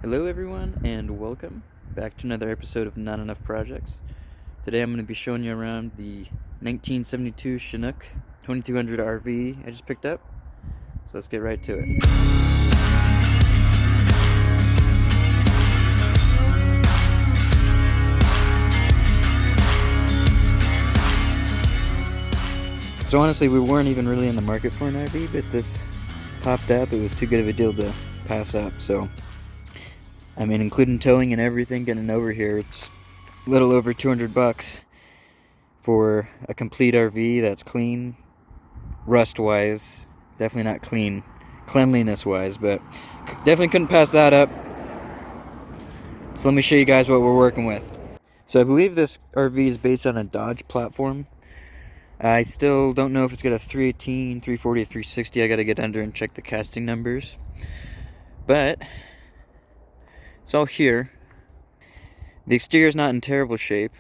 Hello everyone and welcome back to another episode of Not Enough Projects. Today I'm going to be showing you around the 1972 Chinook 2200 RV I just picked up. So let's get right to it. So honestly, we weren't even really in the market for an RV, but this popped up. It was too good of a deal to pass up, so I mean, including towing and everything, getting over here, it's a little over $200 for a complete RV that's clean, rust-wise, definitely not clean, cleanliness-wise, but definitely couldn't pass that up. So let me show you guys what we're working with. So I believe this RV is based on a Dodge platform. I still don't know if it's got a 318, 340, or 360. I gotta get under and check the casting numbers. But it's all here. The exterior's not in terrible shape.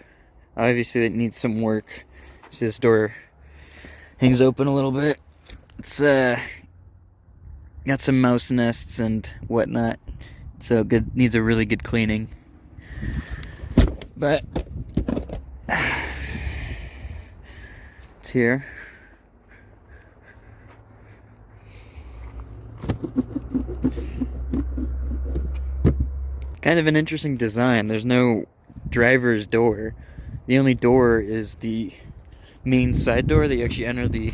Obviously it needs some work. See, this door hangs open a little bit. It's got some mouse nests and whatnot, so it needs a really good cleaning. But it's here. Kind of an interesting design. There's no driver's door. The only door is the main side door that you actually enter the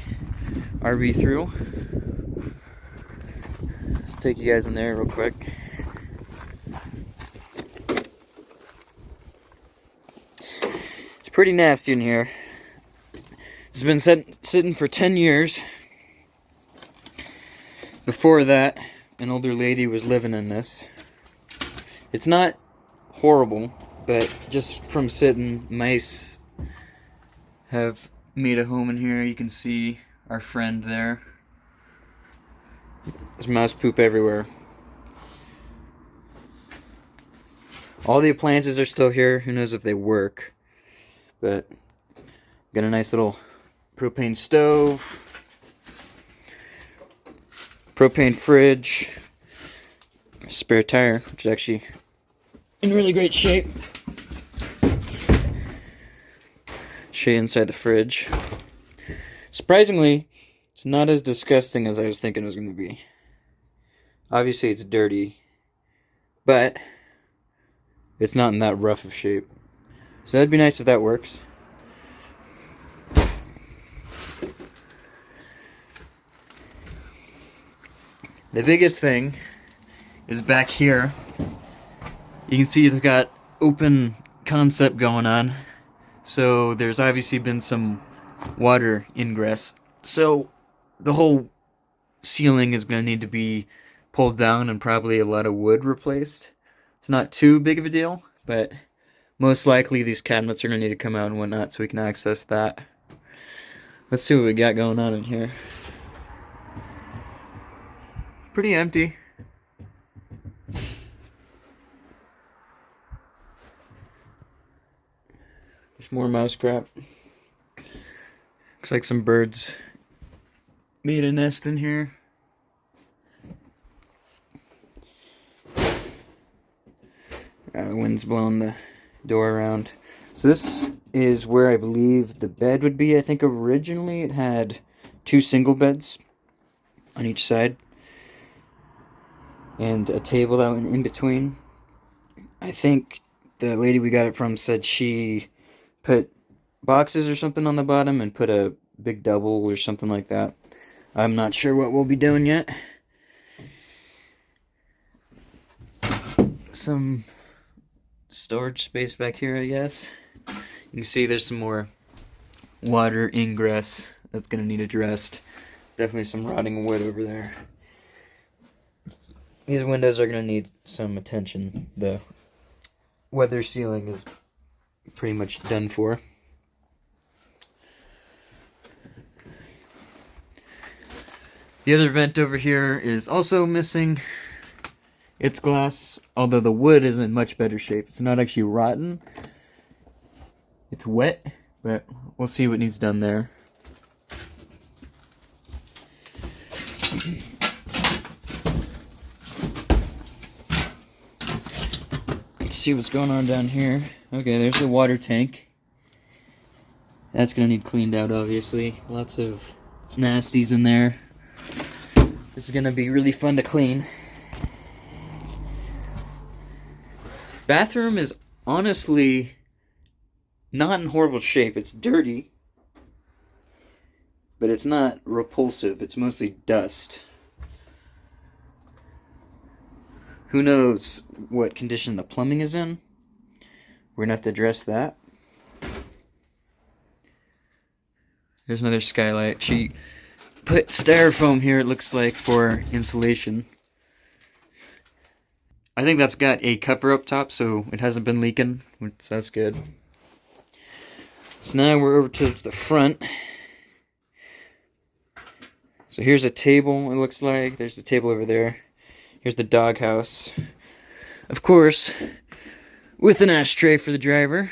RV through. Let's take you guys in there real quick. It's pretty nasty in here. It's been sitting for 10 years. Before that, an older lady was living in this. It's not horrible, but just from sitting, mice have made a home in here. You can see our friend there. There's mouse poop everywhere. All the appliances are still here. Who knows if they work. But got a nice little propane stove, propane fridge, spare tire, which is actually in really great shape. Show you inside the fridge. Surprisingly, it's not as disgusting as I was thinking it was going to be. Obviously it's dirty, but it's not in that rough of shape. So that'd be nice if that works. The biggest thing is back here. You can see it's got open concept going on. So there's obviously been some water ingress. So the whole ceiling is going to need to be pulled down and probably a lot of wood replaced. It's not too big of a deal, but most likely these cabinets are going to need to come out and whatnot so we can access that. Let's see what we got going on in here. Pretty empty. There's more mouse crap. Looks like some birds made a nest in here. The wind's blowing the door around. So this is where I believe the bed would be. I think originally it had 2 single beds on each side and a table that went in between. I think the lady we got it from said she put boxes or something on the bottom and put a big double or something like that. I'm not sure what we'll be doing yet. Some storage space back here, I guess. You can see there's some more water ingress that's going to need addressed. Definitely some rotting wood over there. These windows are going to need some attention. The weather sealing is pretty much done for. The other vent over here is also missing its glass, although the wood is in much better shape. It's not actually rotten. It's wet, but we'll see what needs done there. Let's see what's going on down here. Okay, there's the water tank. That's gonna need cleaned out, obviously. Lots of nasties in there. This is gonna be really fun to clean. Bathroom is honestly not in horrible shape. It's dirty, but it's not repulsive. It's mostly dust. Who knows what condition the plumbing is in? We're gonna have to address that. There's another skylight. She put styrofoam here, it looks like, for insulation. I think that's got a cover up top, so it hasn't been leaking, so that's good. So now we're over to the front. So here's a table, it looks like. There's the table over there. Here's the doghouse. Of course, with an ashtray for the driver.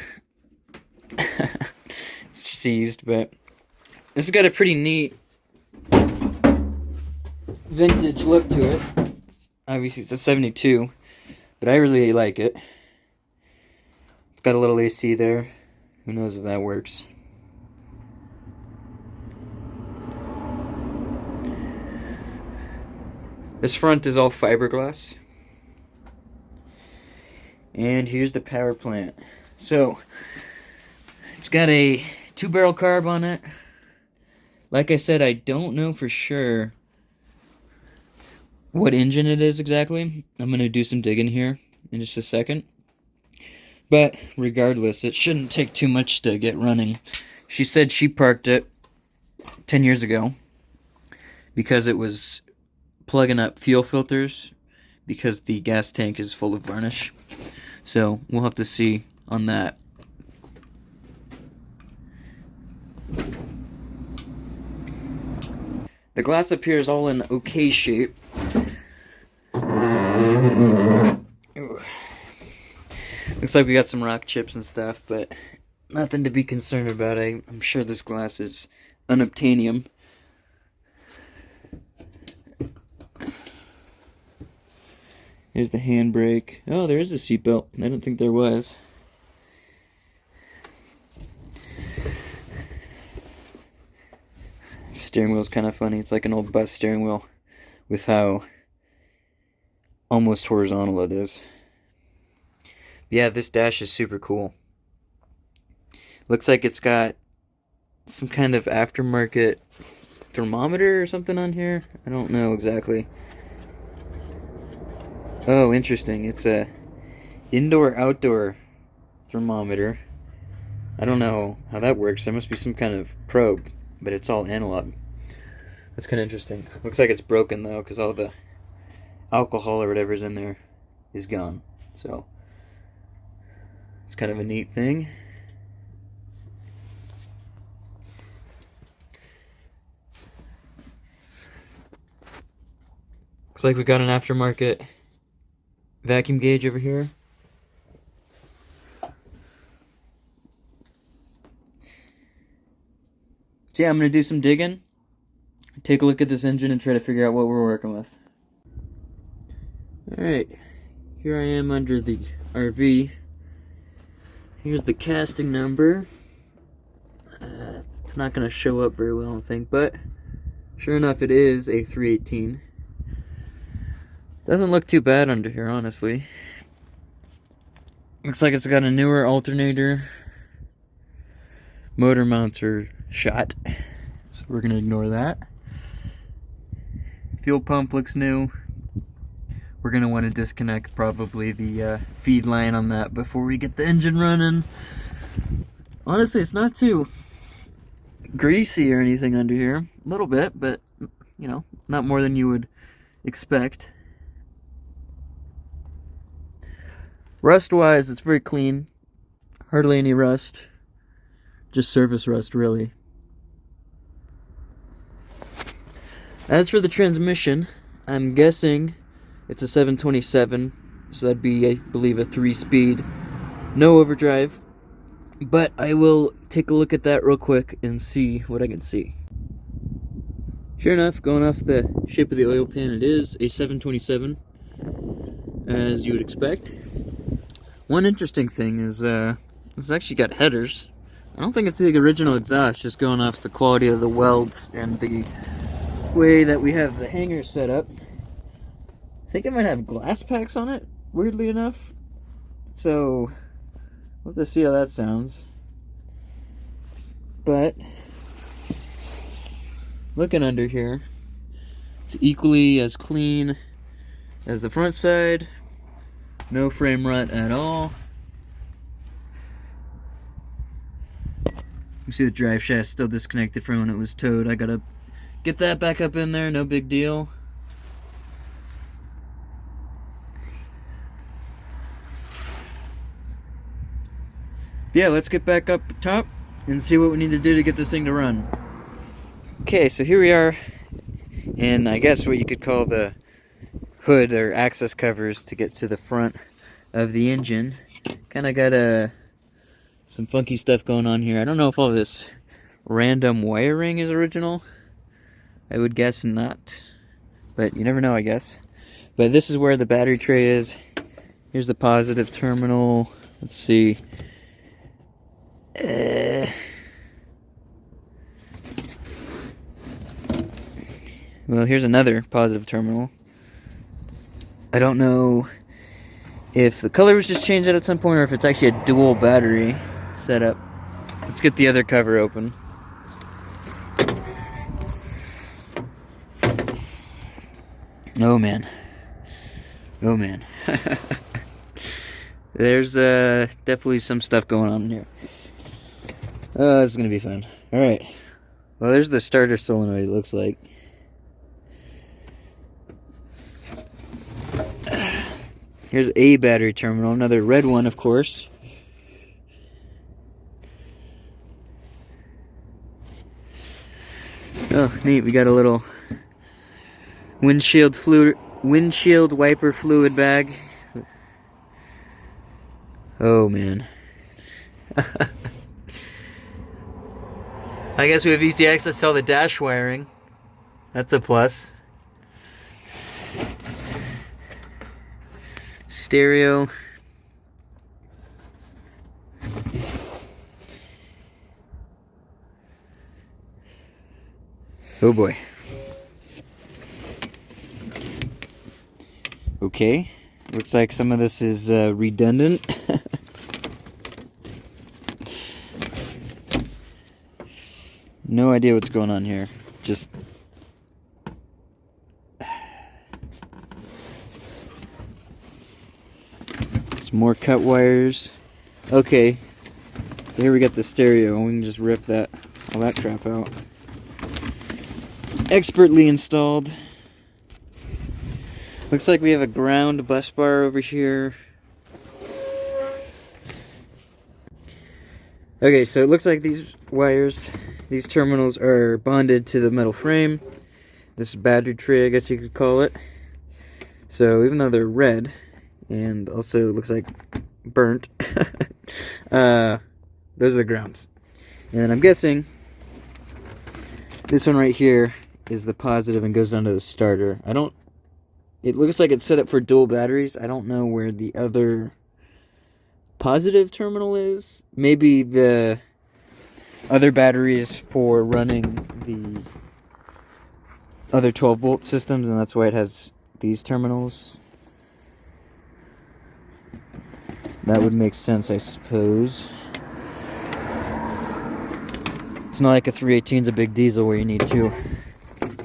It's seized, but this has got a pretty neat vintage look to it. Obviously, it's a 72, but I really like it. It's got a little AC there. Who knows if that works. This front is all fiberglass. And here's the power plant. So, it's got a 2-barrel carb on it. Like I said, I don't know for sure what engine it is exactly. I'm going to do some digging here in just a second. But regardless, it shouldn't take too much to get running. She said she parked it 10 years ago because it was plugging up fuel filters because the gas tank is full of varnish. So we'll have to see on that. The glass up here is all in okay shape. Ooh. Looks like we got some rock chips and stuff, but nothing to be concerned about. I'm sure this glass is unobtainium. Here's the handbrake. Oh, there is a seatbelt. I don't think there was. Steering wheel's kind of funny. It's like an old bus steering wheel with how almost horizontal it is. Yeah, this dash is super cool. Looks like it's got some kind of aftermarket thermometer or something on here. I don't know exactly. Oh, interesting. It's a indoor-outdoor thermometer. I don't know how that works. There must be some kind of probe, but it's all analog. That's kind of interesting. Looks like it's broken, though, because all the alcohol or whatever's in there is gone. So, it's kind of a neat thing. Looks like we got an aftermarket vacuum gauge over here. So yeah, I'm going to do some digging, take a look at this engine, and try to figure out what we're working with. Alright, here I am under the RV. Here's the casting number. It's not going to show up very well, I don't think, but sure enough, it is a 318. Doesn't look too bad under here, honestly. Looks like it's got a newer alternator. Motor mounts are shot, so we're going to ignore that. Fuel pump looks new. We're going to want to disconnect probably the feed line on that before we get the engine running. Honestly, it's not too greasy or anything under here. A little bit, but, you know, not more than you would expect. Rust-wise, it's very clean. Hardly any rust. Just surface rust, really. As for the transmission, I'm guessing it's a 727, so that'd be, I believe, a 3-speed, no overdrive. But I will take a look at that real quick and see what I can see. Sure enough, going off the shape of the oil pan, it is a 727, as you would expect. One interesting thing is it's actually got headers. I don't think it's the original exhaust, just going off the quality of the welds and the way that we have the hanger set up. I think it might have glass packs on it, weirdly enough. So, we'll have to see how that sounds. But, looking under here, it's equally as clean as the front side. No frame rut at all. You see the drive shaft still disconnected from when it was towed. I gotta get that back up in there, no big deal. Yeah, let's get back up top and see what we need to do to get this thing to run. Okay, so here we are in, I guess, what you could call the hood or access covers to get to the front of the engine. Kind of got some funky stuff going on here. I don't know if all this random wiring is original. I would guess not, but you never know, I guess. But this is where the battery tray is. Here's the positive terminal. Let's see. Well, here's another positive terminal. I don't know if the color was just changed out at some point or if it's actually a dual battery setup. Let's get the other cover open. Oh man. Oh man. There's definitely some stuff going on here. This is gonna be fun. Alright. Well, there's the starter solenoid, it looks like. Here's a battery terminal, another red one, of course. Oh, neat, we got a little windshield wiper fluid bag. Oh man. I guess we have easy access to all the dash wiring. That's a plus. Stereo. Oh boy. Okay. Looks like some of this is redundant. No idea what's going on here. Just some more cut wires. Okay. So here we got the stereo, and we can just rip all that crap out. Expertly installed. Looks like we have a ground bus bar over here. Okay, so it looks like these wires, these terminals are bonded to the metal frame. This battery tray, I guess you could call it. So even though they're red, and also looks like burnt, those are the grounds. And I'm guessing this one right here is the positive and goes down to the starter. It looks like it's set up for dual batteries. I don't know where the other positive terminal is. Maybe the other battery is for running the other 12-volt systems, and that's why it has these terminals. That would make sense, I suppose. It's not like a 318 is a big diesel where you need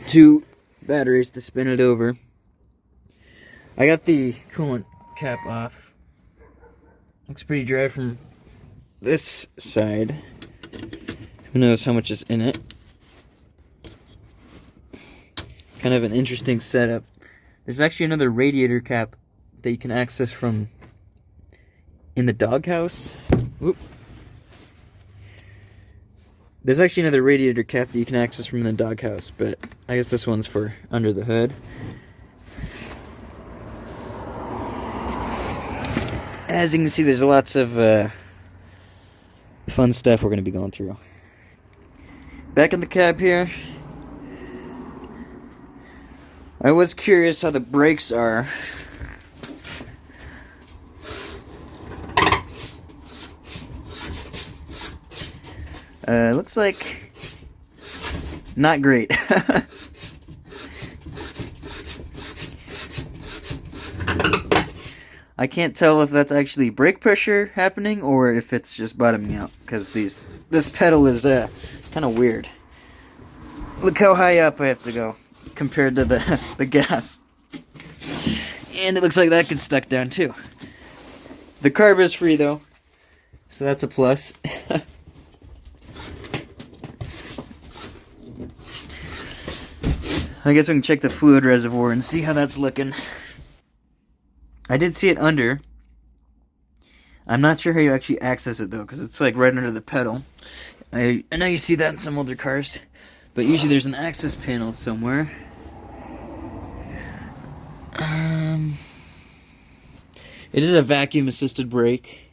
two batteries to spin it over. I got the coolant cap off. Looks pretty dry from this side. Who knows how much is in it. Kind of an interesting setup. There's actually another radiator cap that you can access from in the doghouse. Whoop. There's actually another radiator cap that you can access from the doghouse, but I guess this one's for under the hood. As you can see, there's lots of fun stuff we're going to be going through. Back in the cab here. I was curious how the brakes are. Looks like not great. I can't tell if that's actually brake pressure happening or if it's just bottoming out, because this pedal is kind of weird. Look how high up I have to go compared to the gas. And it looks like that gets stuck down too. The carb is free though, so that's a plus. I guess we can check the fluid reservoir and see how that's looking. I did see it under. I'm not sure how you actually access it though, because it's like right under the pedal. I know you see that in some older cars, but usually there's an access panel somewhere. It is a vacuum assisted brake.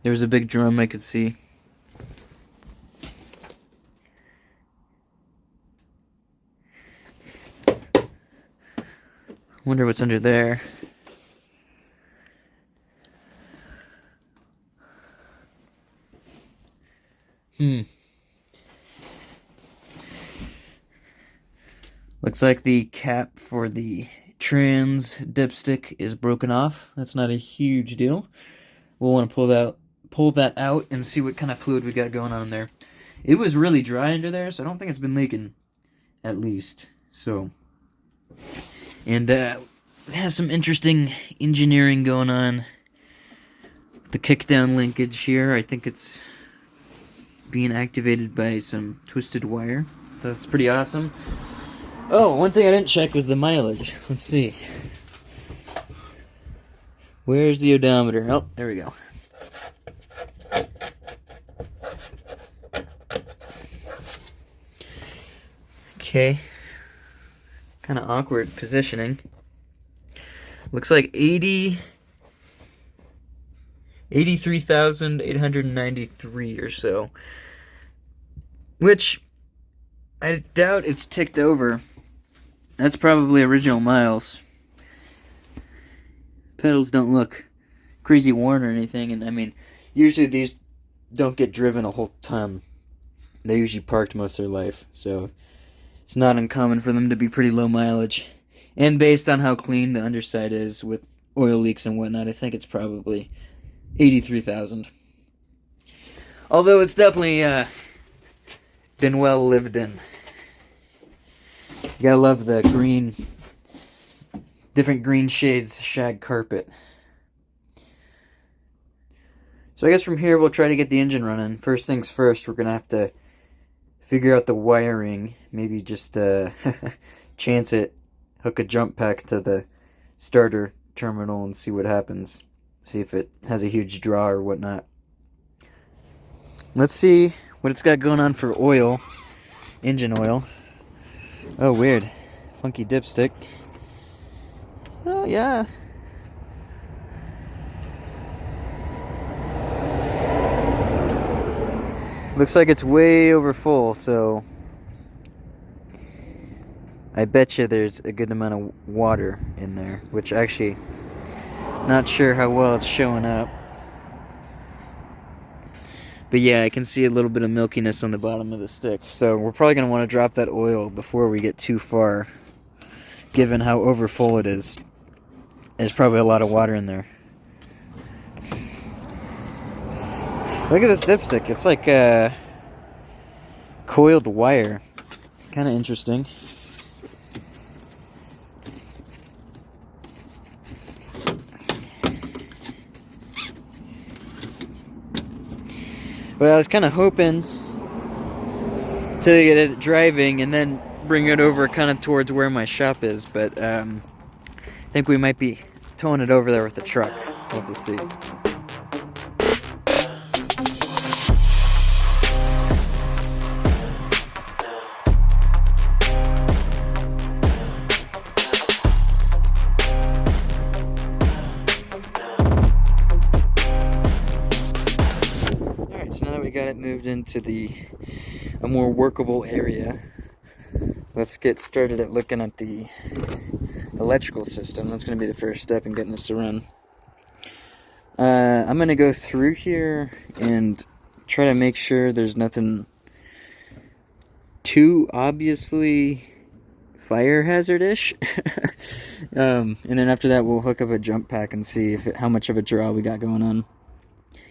There was a big drum I could see. Wonder what's under there. Looks like the cap for the trans dipstick is broken off. That's not a huge deal. We'll want to pull that out and see what kind of fluid we got going on in there. It was really dry under there, so I don't think it's been leaking, at least. So, and we have some interesting engineering going on. The kickdown linkage here, I think it's being activated by some twisted wire. That's pretty awesome. Oh, one thing I didn't check was the mileage. Let's see. Where's the odometer? Oh, there we go. Okay. Kind of awkward positioning. Looks like 83,893 or so. Which, I doubt it's ticked over. That's probably original miles. Pedals don't look crazy worn or anything, and I mean, usually these don't get driven a whole ton. They're usually parked most of their life, so it's not uncommon for them to be pretty low mileage. And based on how clean the underside is with oil leaks and whatnot, I think it's probably 83,000. Although it's definitely been well lived in. You gotta love the green, different green shades shag carpet. So I guess from here we'll try to get the engine running. First things first, we're gonna have to figure out the wiring. Maybe just chance it, hook a jump pack to the starter terminal and see what happens. See if it has a huge draw or whatnot. Let's see what it's got going on for oil, engine oil. Oh, weird. Funky dipstick. Oh, yeah. Looks like it's way over full, so I bet you there's a good amount of water in there, which actually, not sure how well it's showing up. But yeah, I can see a little bit of milkiness on the bottom of the stick. So we're probably going to want to drop that oil before we get too far, given how over full it is. There's probably a lot of water in there. Look at this dipstick. It's like coiled wire. Kind of interesting. Well, I was kind of hoping to get it driving and then bring it over kind of towards where my shop is, but I think we might be towing it over there with the truck. We'll have to see. Got it moved into a more workable area. Let's get started at looking at the electrical system. That's going to be the first step in getting this to run. I'm going to go through here and try to make sure there's nothing too obviously fire hazard-ish. And then after that, we'll hook up a jump pack and see how much of a draw we got going on.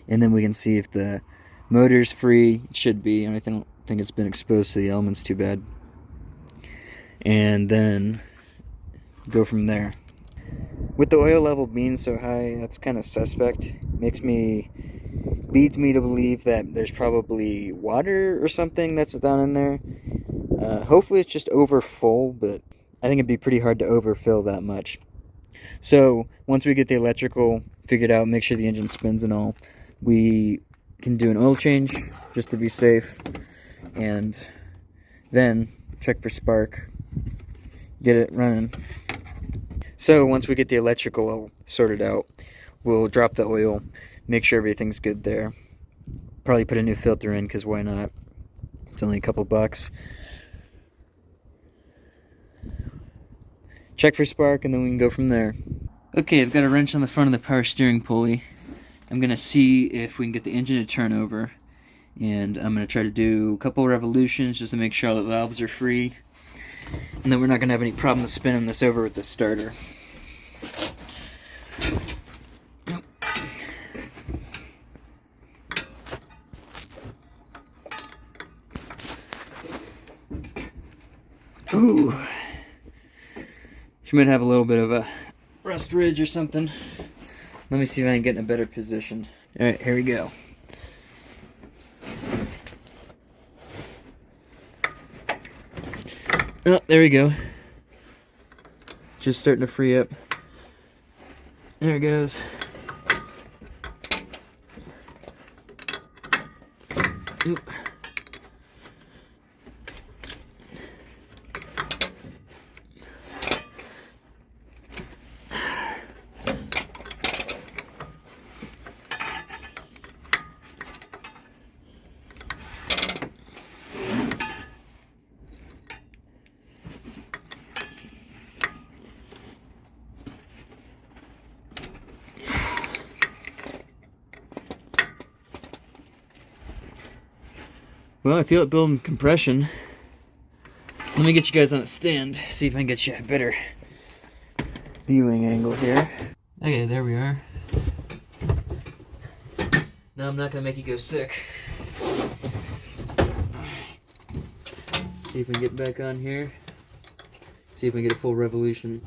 And then we can see if the motor's free. It should be, and I don't think it's been exposed to the elements too bad. And then go from there. With the oil level being so high, that's kind of suspect. Leads me to believe that there's probably water or something that's down in there. Hopefully it's just over full, but I think it'd be pretty hard to overfill that much. So once we get the electrical figured out, make sure the engine spins and all, we can do an oil change just to be safe, and then check for spark, get it running. So once we get the electrical sorted out, we'll drop the oil, make sure everything's good there. Probably put a new filter in, because why not? It's only a couple bucks. Check for spark, and then we can go from there. Okay, I've got a wrench on the front of the power steering pulley. I'm going to see if we can get the engine to turn over. And I'm going to try to do a couple revolutions just to make sure all the valves are free. And then we're not going to have any problem spinning this over with the starter. Ooh. She might have a little bit of a rust ridge or something. Let me see if I can get in a better position. Alright, here we go. Oh, there we go. Just starting to free up. There it goes. Oop. Well, I feel it building compression. Let me get you guys on a stand, see if I can get you a better viewing angle here. Okay, there we are. Now I'm not gonna make you go sick. See if we can get back on here. See if we can get a full revolution.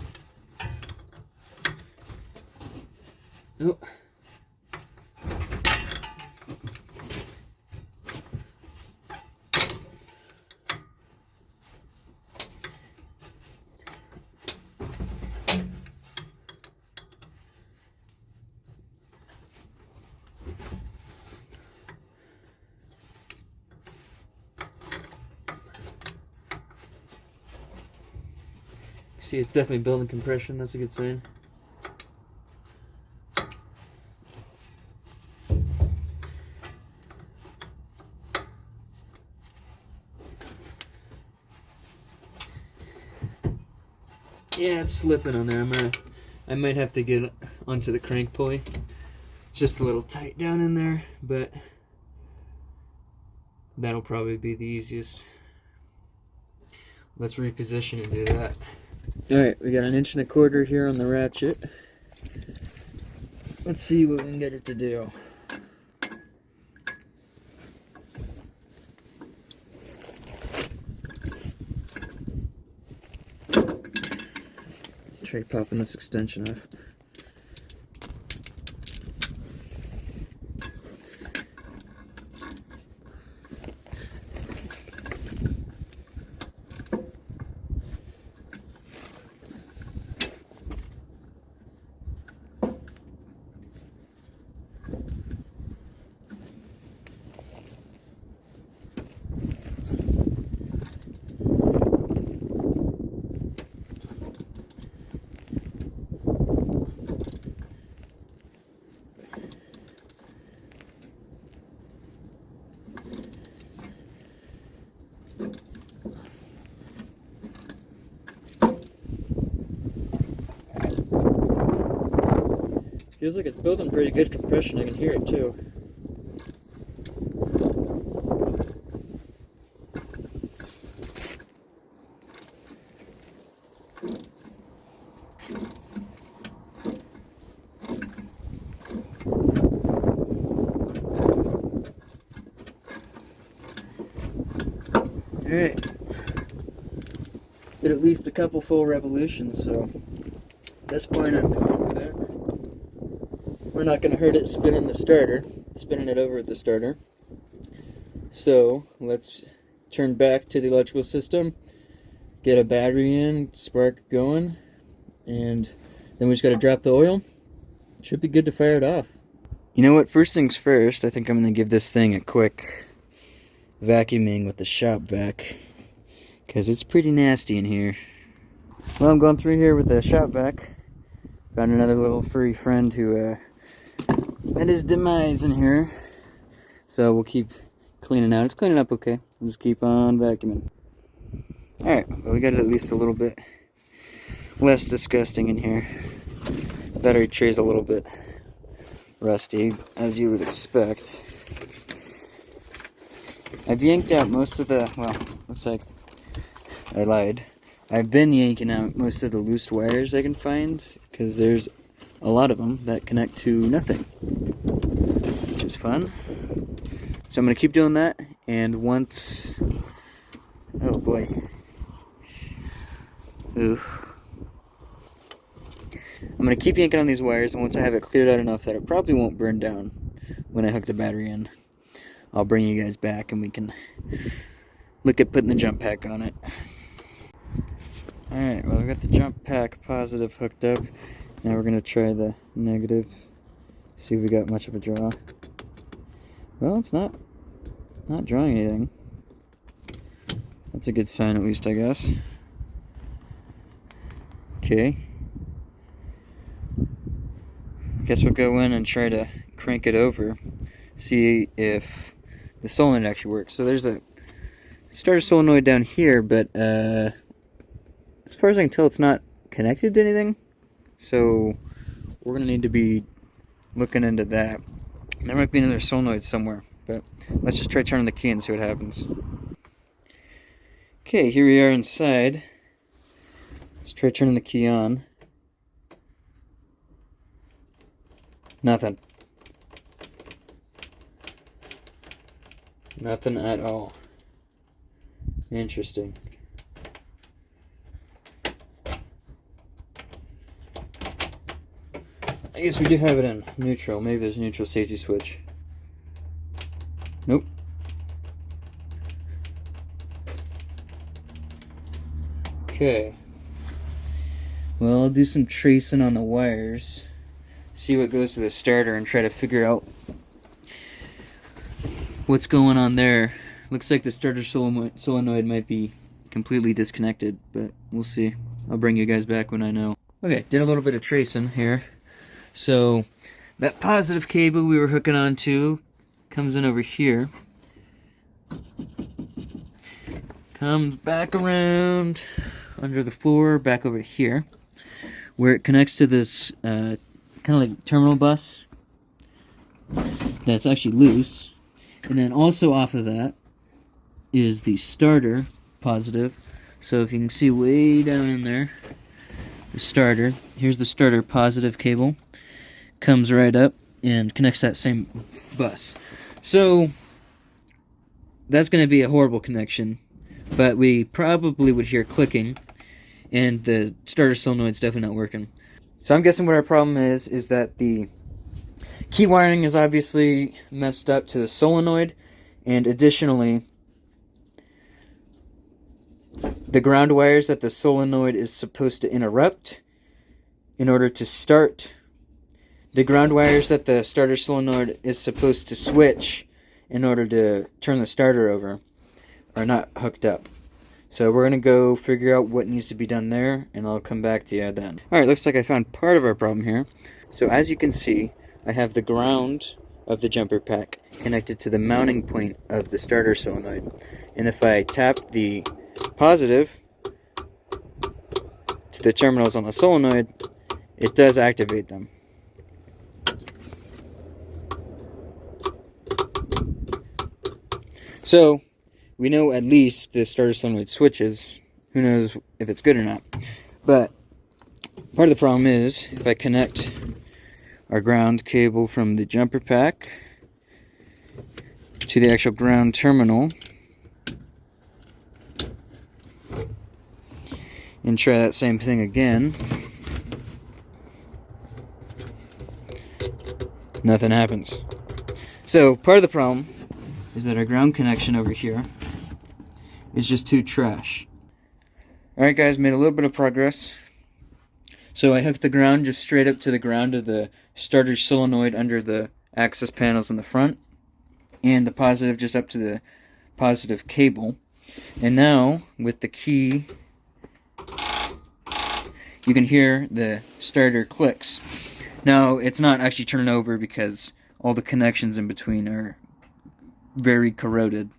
Oh. See, it's definitely building compression. That's a good sign. Yeah, it's slipping on there. I might have to get onto the crank pulley. It's just a little tight down in there, but that'll probably be the easiest. Let's reposition and do that. Alright, we got 1 1/4 inch here on the ratchet. Let's see what we can get it to do. Try popping this extension off. Feels like it's building pretty good compression. I can hear it too. Alright. Did at least a couple full revolutions, so at this point I'm confident we're not going to hurt it spinning it over at the starter. So let's turn back to the electrical system, get a battery in, spark going, and then we just got to drop the oil. Should be good to fire it off. You know what, first things first, I think I'm going to give this thing a quick vacuuming with the shop vac, because it's pretty nasty in here. Well, I'm going through here with the shop vac. Found another little furry friend who met his demise in here. So we'll keep cleaning out. It's cleaning up okay. We'll just keep on vacuuming. Alright, well, we got it at least a little bit less disgusting in here. The battery tray's a little bit rusty, as you would expect. I've yanked out most of the, well, looks like I lied. I've been yanking out most of the loose wires I can find, because there's a lot of them that connect to nothing, which is fun. So I'm going to keep doing that, and once, oh boy, ooh. I'm going to keep yanking on these wires, and once I have it cleared out enough that it probably won't burn down when I hook the battery in, I'll bring you guys back and we can look at putting the jump pack on it. Alright, well, we got the jump pack positive hooked up. Now we're going to try the negative, see if we got much of a draw. Well, it's not drawing anything. That's a good sign, at least, I guess. Okay. I guess we'll go in and try to crank it over, see if the solenoid actually works. So there's a starter solenoid down here, but as far as I can tell, it's not connected to anything. So we're going to need to be looking into that. There might be another solenoid somewhere, but let's just try turning the key and see what happens. Okay, here we are inside. Let's try turning the key on. Nothing. Nothing at all. Interesting. I guess we do have it in neutral. Maybe there's a neutral safety switch. Nope. Okay. Well, I'll do some tracing on the wires. See what goes to the starter and try to figure out what's going on there. Looks like the starter solenoid might be completely disconnected, but we'll see. I'll bring you guys back when I know. Okay, did a little bit of tracing here. So that positive cable we were hooking onto comes in over here, comes back around under the floor, back over to here, where it connects to this kind of like terminal bus that's actually loose. And then also off of that is the starter positive. So if you can see way down in there, the starter, here's the starter positive cable, comes right up and connects that same bus. So that's going to be a horrible connection, but we probably would hear clicking, and the starter solenoid's definitely not working. So I'm guessing what our problem is that the key wiring is obviously messed up to the solenoid, and additionally, the ground wires that the solenoid is supposed to interrupt in order to start, the ground wires that the starter solenoid is supposed to switch in order to turn the starter over are not hooked up. So we're going to go figure out what needs to be done there, and I'll come back to you then. Alright, looks like I found part of our problem here. So as you can see, I have the ground of the jumper pack connected to the mounting point of the starter solenoid. And if I tap the positive to the terminals on the solenoid, it does activate them. So we know at least the starter solenoid switches. Who knows if it's good or not. But part of the problem is if I connect our ground cable from the jumper pack to the actual ground terminal, And try that same thing again. Nothing happens. So part of the problem is that our ground connection over here is just too trash. Alright guys, made a little bit of progress. So I hooked the ground just straight up to the ground of the starter solenoid under the access panels in the front, and the positive just up to the positive cable. And now with the key, you can hear the starter clicks. Now it's not actually turning over because all the connections in between are very corroded.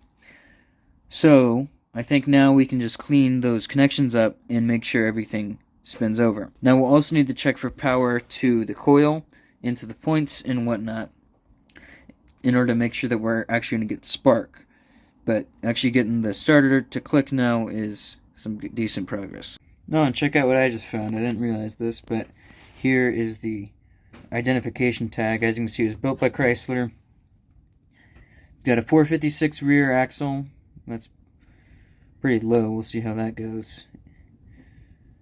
So I think now we can just clean those connections up and make sure everything spins over. Now we'll also need to check for power to the coil, into the points and whatnot, in order to make sure that we're actually going to get spark. But actually getting the starter to click now is some decent progress. Oh, and check out what I just found. I didn't realize this, but here is the identification tag. As you can see, it was built by Chrysler. It's got a 456 rear axle. That's pretty low. We'll see how that goes.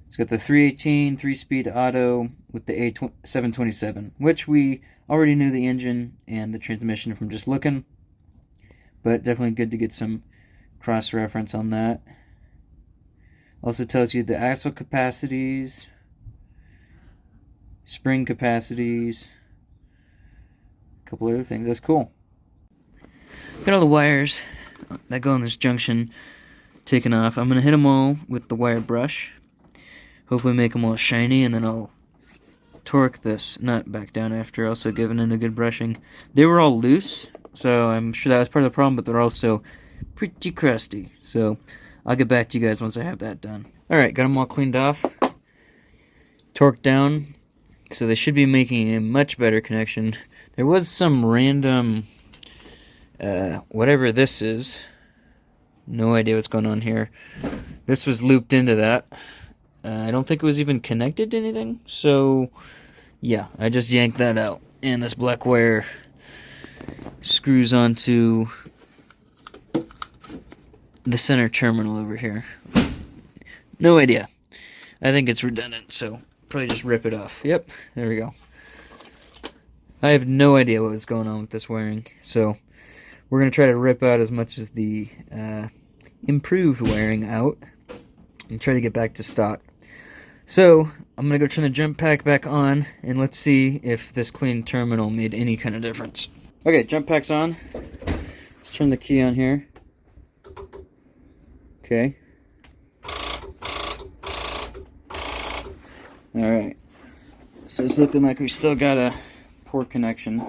It's got the 318 3-speed auto with the A727, which we already knew the engine and the transmission from just looking, but definitely good to get some cross-reference on that. Also tells you the axle capacities, spring capacities, a couple other things. That's cool. Got all the wires that go in this junction taken off. I'm going to hit them all with the wire brush. Hopefully make them all shiny, and then I'll torque this nut back down after also giving it a good brushing. They were all loose, so I'm sure that was part of the problem, but they're also pretty crusty. So I'll get back to you guys once I have that done. Alright, got them all cleaned off. Torqued down, so they should be making a much better connection. There was some random, whatever this is. No idea what's going on here. This was looped into that. I don't think it was even connected to anything, so yeah, I just yanked that out. And this black wire screws onto the center terminal over here. No idea. I think it's redundant, so probably just rip it off. Yep, there we go. I have no idea what was going on with this wiring, so we're going to try to rip out as much as the improved wiring out and try to get back to stock. So, I'm going to go turn the jump pack back on, and let's see if this clean terminal made any kind of difference. Okay, jump pack's on. Let's turn the key on here. Okay. Alright. So it's looking like we still got a poor connection.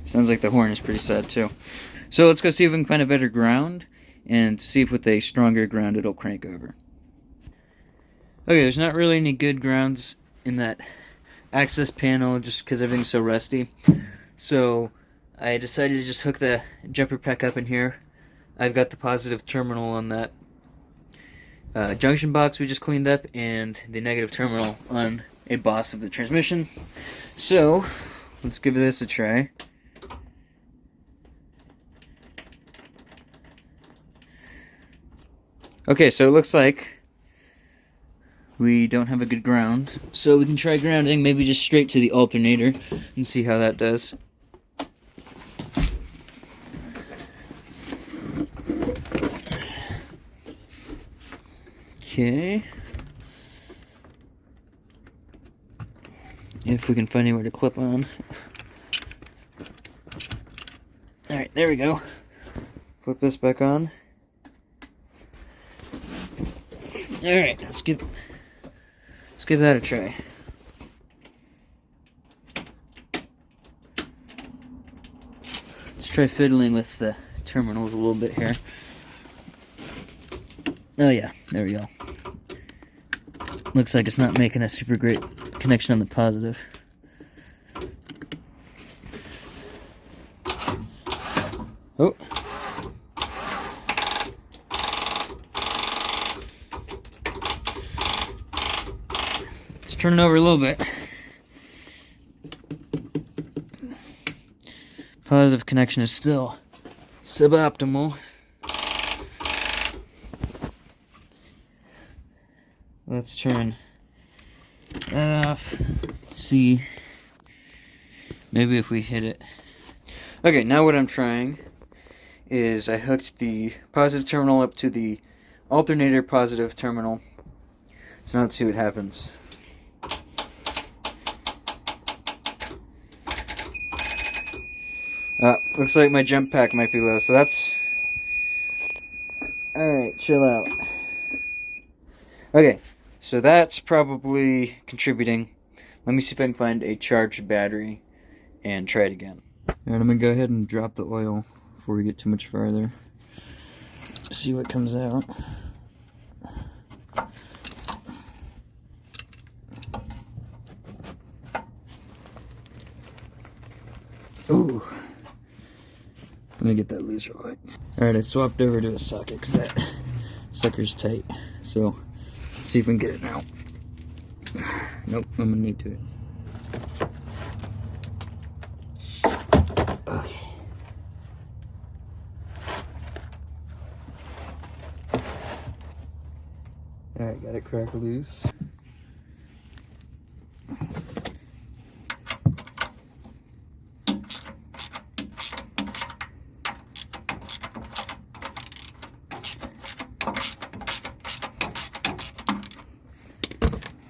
Sounds like the horn is pretty sad too. So let's go see if we can find a better ground, and see if with a stronger ground it'll crank over. Okay, there's not really any good grounds in that access panel just because everything's so rusty. So I decided to just hook the jumper pack up in here. I've got the positive terminal on that junction box we just cleaned up, and the negative terminal on a boss of the transmission. So let's give this a try. Okay, so it looks like we don't have a good ground, so we can try grounding, maybe just straight to the alternator, and see how that does. Okay. If we can find anywhere to clip on. Alright, there we go. Flip this back on. Alright, let's give that a try. Let's try fiddling with the terminals a little bit here. Oh yeah, there we go. Looks like it's not making a super great connection on the positive. Oh. Let's turn it over a little bit. Positive connection is still suboptimal. Let's turn that off. See. Maybe if we hit it. Okay, now what I'm trying is I hooked the positive terminal up to the alternator positive terminal. So now let's see what happens. Looks like my jump pack might be low, so that's... Alright, chill out. Okay, so that's probably contributing. Let me see if I can find a charged battery and try it again. Alright, I'm gonna go ahead and drop the oil before we get too much farther. See what comes out. Ooh. Let me get that loose real quick. Alright, I swapped over to a socket because that sucker's tight. So, let's see if we can get it now. Nope, I'm gonna need to. Okay. Alright, got it crack loose.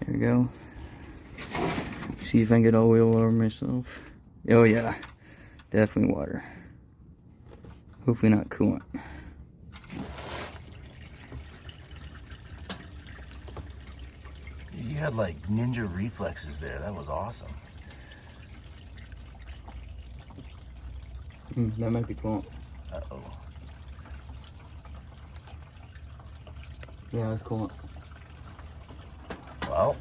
There we go. See if I can get oil over myself. Oh yeah, definitely water. Hopefully not coolant. You had like ninja reflexes there. That was awesome. That might be coolant. Uh-oh. Yeah, that's coolant. Well.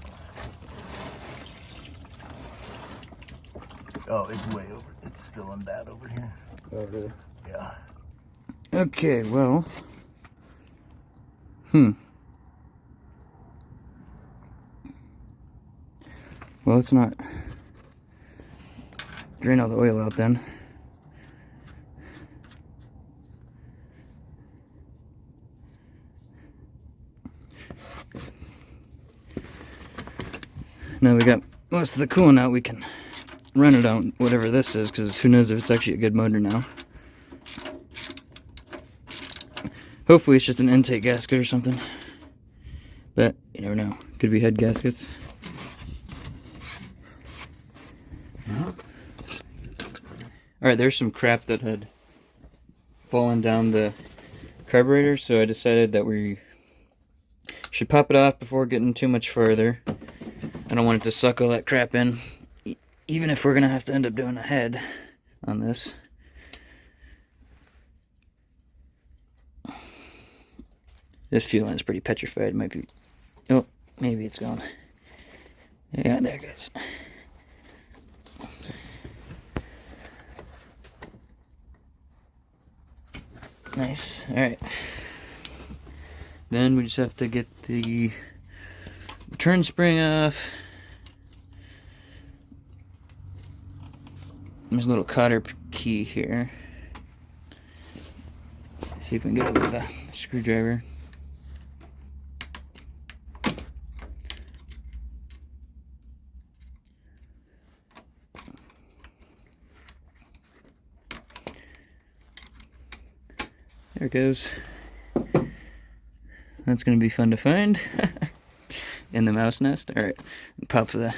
Oh, it's way over. It's spilling bad over here. Oh, really? Yeah. Okay, well. Well, let's not drain all the oil out then. Now we got most of the coolant out, we can run it on whatever this is, because who knows if it's actually a good motor now. Hopefully it's just an intake gasket or something. But you never know. Could be head gaskets. Alright, there's some crap that had fallen down the carburetor, so I decided that we should pop it off before getting too much further. I don't want it to suck all that crap in, even if we're going to have to end up doing a head on this. This fuel line's pretty petrified. It might be... Oh, maybe it's gone. Yeah, there it goes. Nice. Alright. Then we just have to get the return spring off. There's a little cotter key here. See if we can get it with a screwdriver. There it goes. That's going to be fun to find. In the mouse nest. Alright, pop the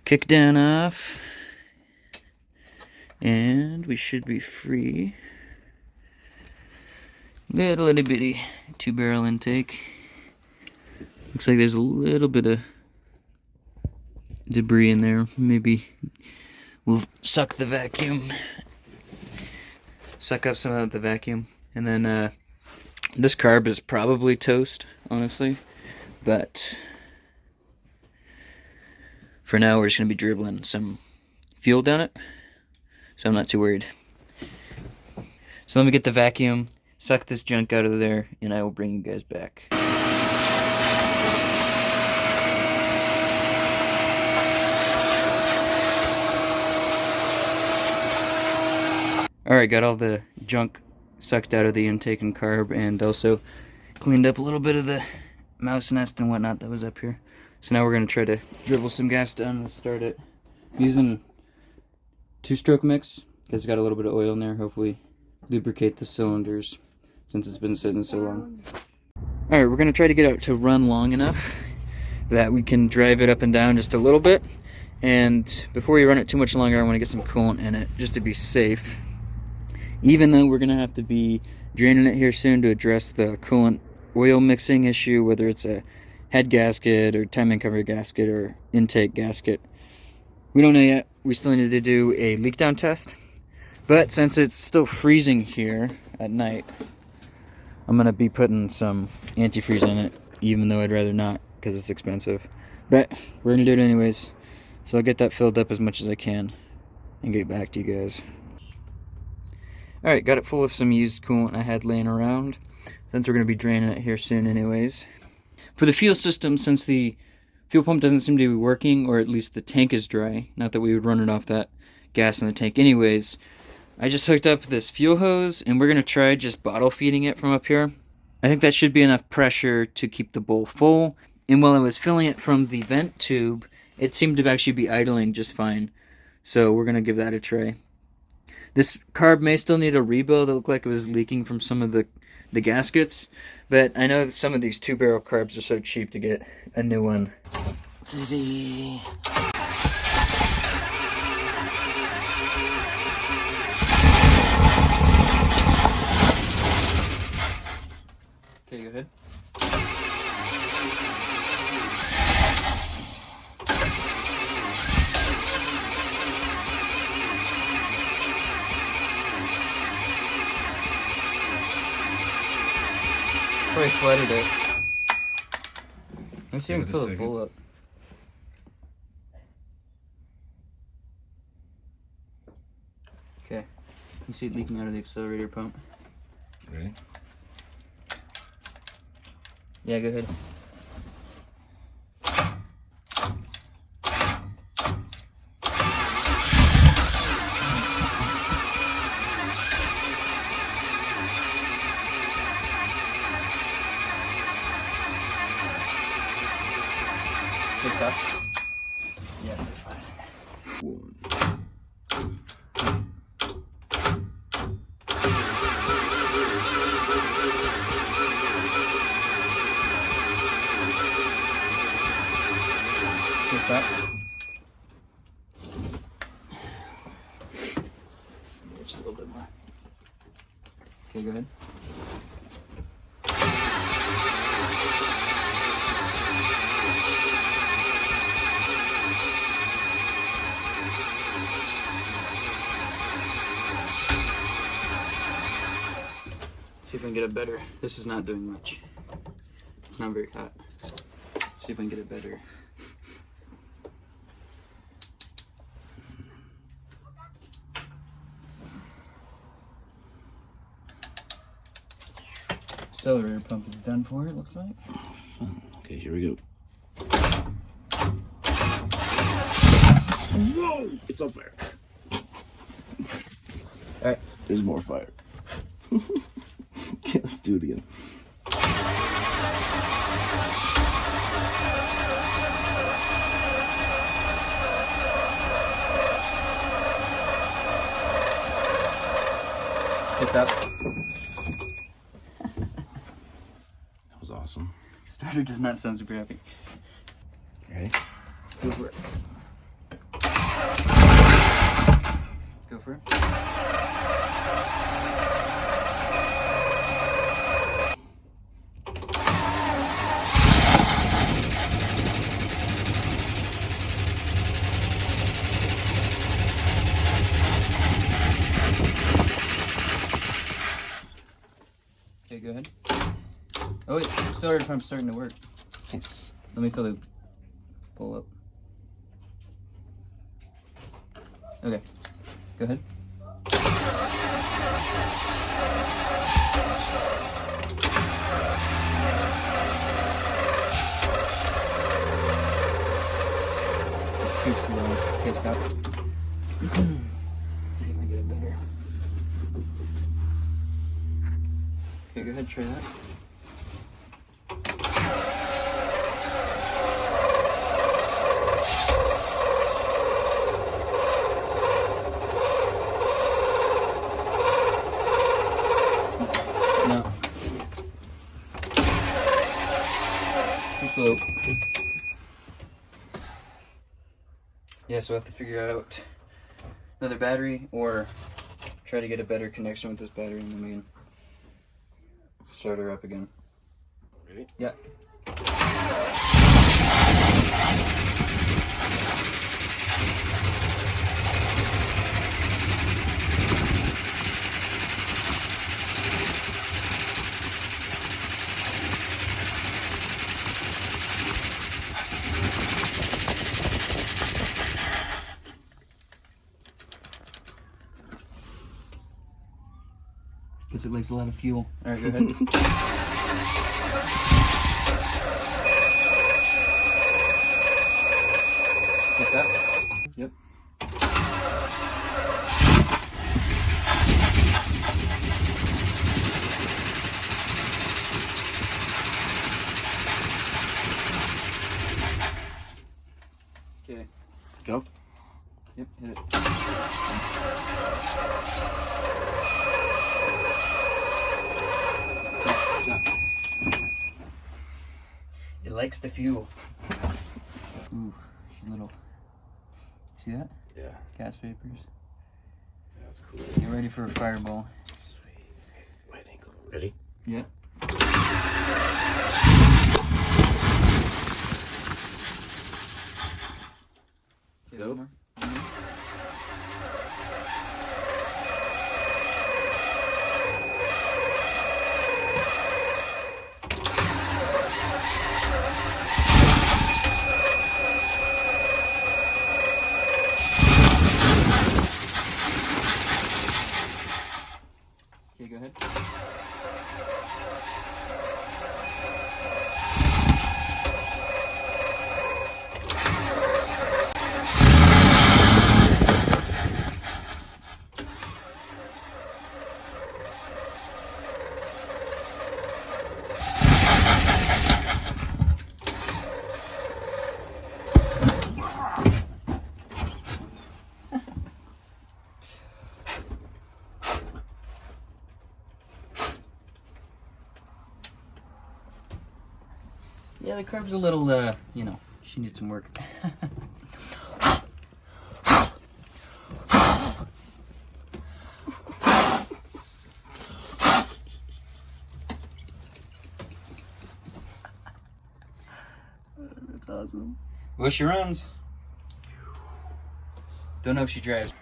kick down off. And we should be free. Little itty bitty 2-barrel intake. Looks like there's a little bit of debris in there. Maybe we'll suck the vacuum. Suck up some of the vacuum. And then this carb is probably toast, honestly. But for now, we're just going to be dribbling some fuel down it. So I'm not too worried. So let me get the vacuum, suck this junk out of there, and I will bring you guys back. Alright, got all the junk sucked out of the intake and carb, and also cleaned up a little bit of the mouse nest and whatnot that was up here. So now we're going to try to dribble some gas down and start it. I'm using 2-stroke mix because it's got a little bit of oil in there. Hopefully lubricate the cylinders since it's been sitting so long. Alright, we're going to try to get it to run long enough that we can drive it up and down just a little bit. And before we run it too much longer, I want to get some coolant in it just to be safe. Even though we're going to have to be draining it here soon to address the coolant oil mixing issue, whether it's a head gasket or timing cover gasket or intake gasket. We don't know yet. We still need to do a leak down test. But since it's still freezing here at night, I'm going to be putting some antifreeze in it, even though I'd rather not because it's expensive. But we're going to do it anyways. So I'll get that filled up as much as I can and get back to you guys. Alright, got it full of some used coolant I had laying around, since we're going to be draining it here soon anyways. For the fuel system, since the fuel pump doesn't seem to be working, or at least the tank is dry, not that we would run it off that gas in the tank anyways, I just hooked up this fuel hose, and we're going to try just bottle feeding it from up here. I think that should be enough pressure to keep the bowl full, and while I was filling it from the vent tube, it seemed to actually be idling just fine, so we're going to give that a try. This carb may still need a rebuild. It looked like it was leaking from some of the gaskets, but I know that some of these 2-barrel carbs are so cheap to get a new one. Okay, go ahead. Probably flooded it. Let me see if I can fill the bowl up. Okay. You see it leaking out of the accelerator pump. Ready? Yeah, go ahead. Stop. Yeah, they're fine. 1. Stop. Just a little bit more. Okay, go ahead. See if I can get it better. This is not doing much. It's not very hot. Let's see if I can get it better. Accelerator pump is done for, it looks like. Okay, here we go. Whoa! It's on fire. Alright. There's more fire. Okay, let's do it again. Okay, stop. That was awesome. Starter does not sound super happy. Ready? Go for it. Go for it. Okay, go ahead. Oh wait, the accelerator pump's starting to work. Nice. Let me fill the pull up. Okay, go ahead. Too slow. Okay, stop. Let's see if I can get it better. Okay, go ahead, try that. Yeah, so we'll have to figure out another battery or try to get a better connection with this battery, and then we can start her up again. Ready? Yeah. Guess it likes a lot of fuel. Alright, go ahead. What's that? Yep. Okay. Go. Yep, hit it. It likes the fuel. Ooh, she's little. See that? Yeah. Gas vapors. Yeah, that's cool. Get ready for a fireball. Sweet. Wide angle. Ready? Yeah. Okay, Go. one more. Okay, go ahead. Yeah, the carb's a little, you know, she needs some work. That's awesome. Well, she runs. Don't know if she drives.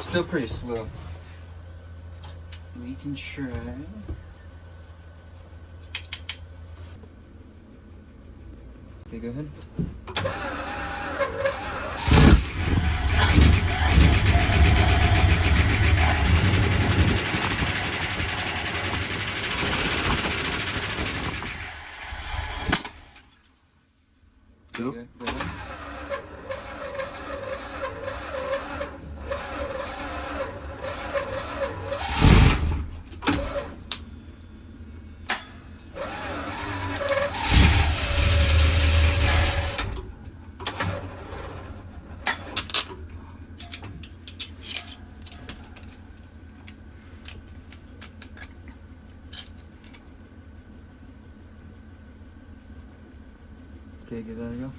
Still pretty slow. We can try. Okay, go ahead. Go. Okay, go ahead. Okay, give that a go.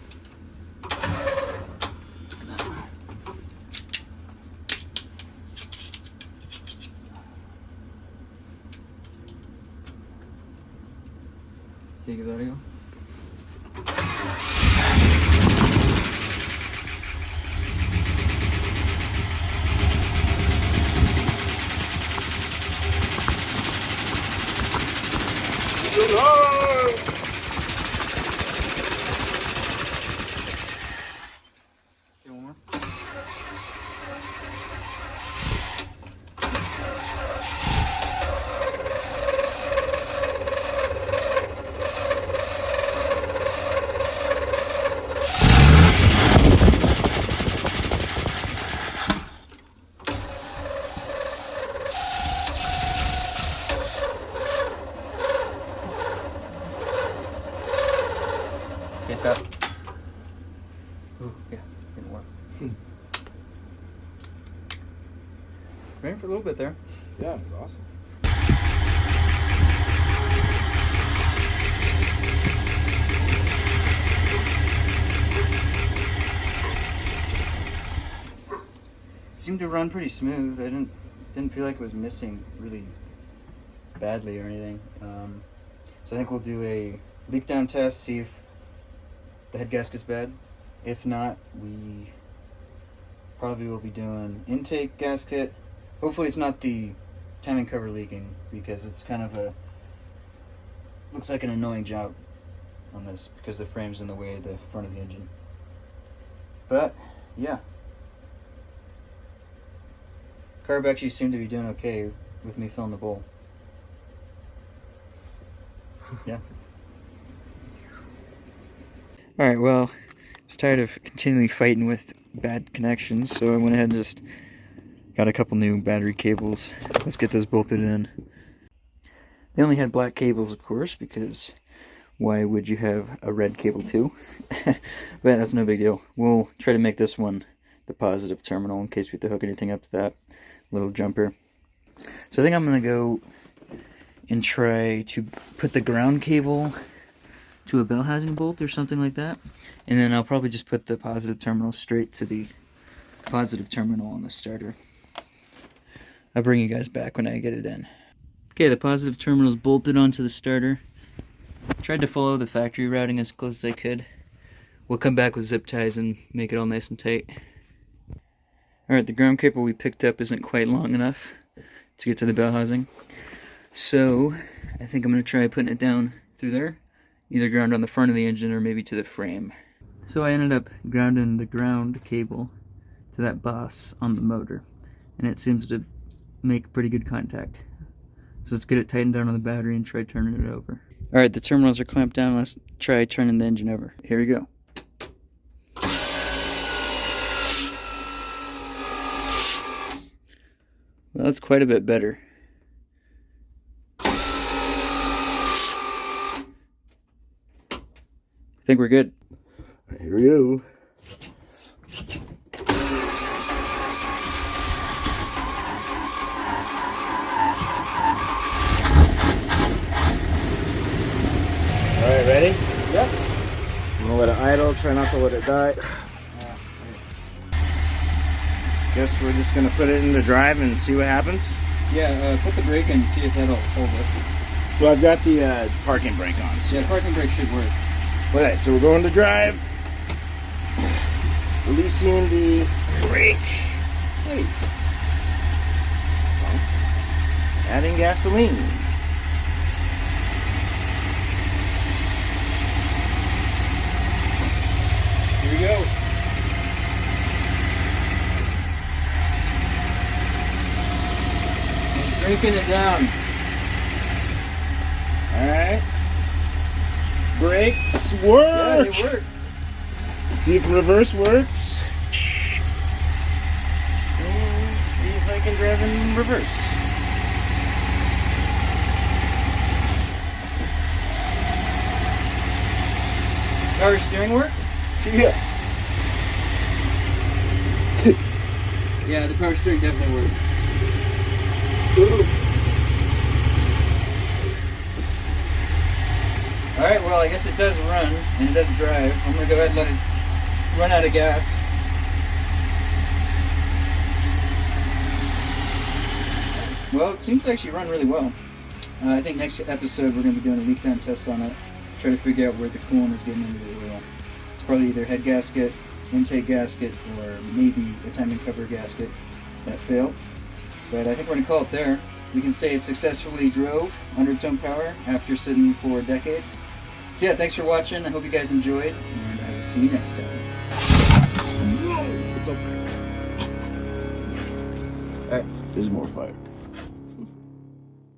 Okay, give that a go. One more. Okay, stop. Ooh, yeah, didn't work. Ran for a little bit there. Yeah, it was awesome. Seemed to run pretty smooth. I didn't feel like it was missing really badly or anything. So I think we'll do a leak down test, see if the head gasket's bad. If not, we probably will be doing intake gasket. Hopefully it's not the timing cover leaking, because it's kind of looks like an annoying job on this because the frame's in the way of the front of the engine. But yeah, carb actually seemed to be doing okay with me filling the bowl. Yeah. Alright, well, I was tired of continually fighting with bad connections, so I went ahead and just got a couple new battery cables. Let's get those bolted in. They only had black cables, of course, because why would you have a red cable too? But that's no big deal. We'll try to make this one the positive terminal in case we have to hook anything up to that little jumper. So I think I'm going to go and try to put the ground cable to a bell housing bolt or something like that. And then I'll probably just put the positive terminal straight to the positive terminal on the starter. I'll bring you guys back when I get it in. Okay, the positive terminal is bolted onto the starter. Tried to follow the factory routing as close as I could. We'll come back with zip ties and make it all nice and tight. Alright, the ground cable we picked up isn't quite long enough to get to the bell housing. So, I think I'm going to try putting it down through there. Either ground on the front of the engine or maybe to the frame. So I ended up grounding the ground cable to that boss on the motor. And it seems to make pretty good contact. So let's get it tightened down on the battery and try turning it over. Alright, the terminals are clamped down. Let's try turning the engine over. Here we go. Well, that's quite a bit better. I think we're good. Here we go. Alright, ready? Yep. I'm gonna let it idle, try not to let it die. Guess we're just gonna put it into drive and see what happens. Yeah, put the brake in and see if that'll hold it. So I've got the parking brake on. So. Yeah, parking brake should work. Alright, so we're going to drive. Releasing the brake. Hey. Adding gasoline. Here we go. Drinking it down. Alright. Brakes work! Yeah, they work. Let's see if reverse works. And see if I can drive in reverse. Power steering work? Yeah. Yeah, the power steering definitely works. Alright, well I guess it does run, and it does drive. I'm going to go ahead and let it run out of gas. Well, it seems to actually run really well. I think next episode we're going to be doing a leak down test on it. Try to figure out where the coolant is getting into the oil. It's probably either head gasket, intake gasket, or maybe a timing cover gasket that failed. But I think we're going to call it there. we can say it successfully drove under its own power after sitting for a decade. So yeah, thanks for watching. I hope you guys enjoyed, and I will see you next time. It's over. Alright, there's more fire.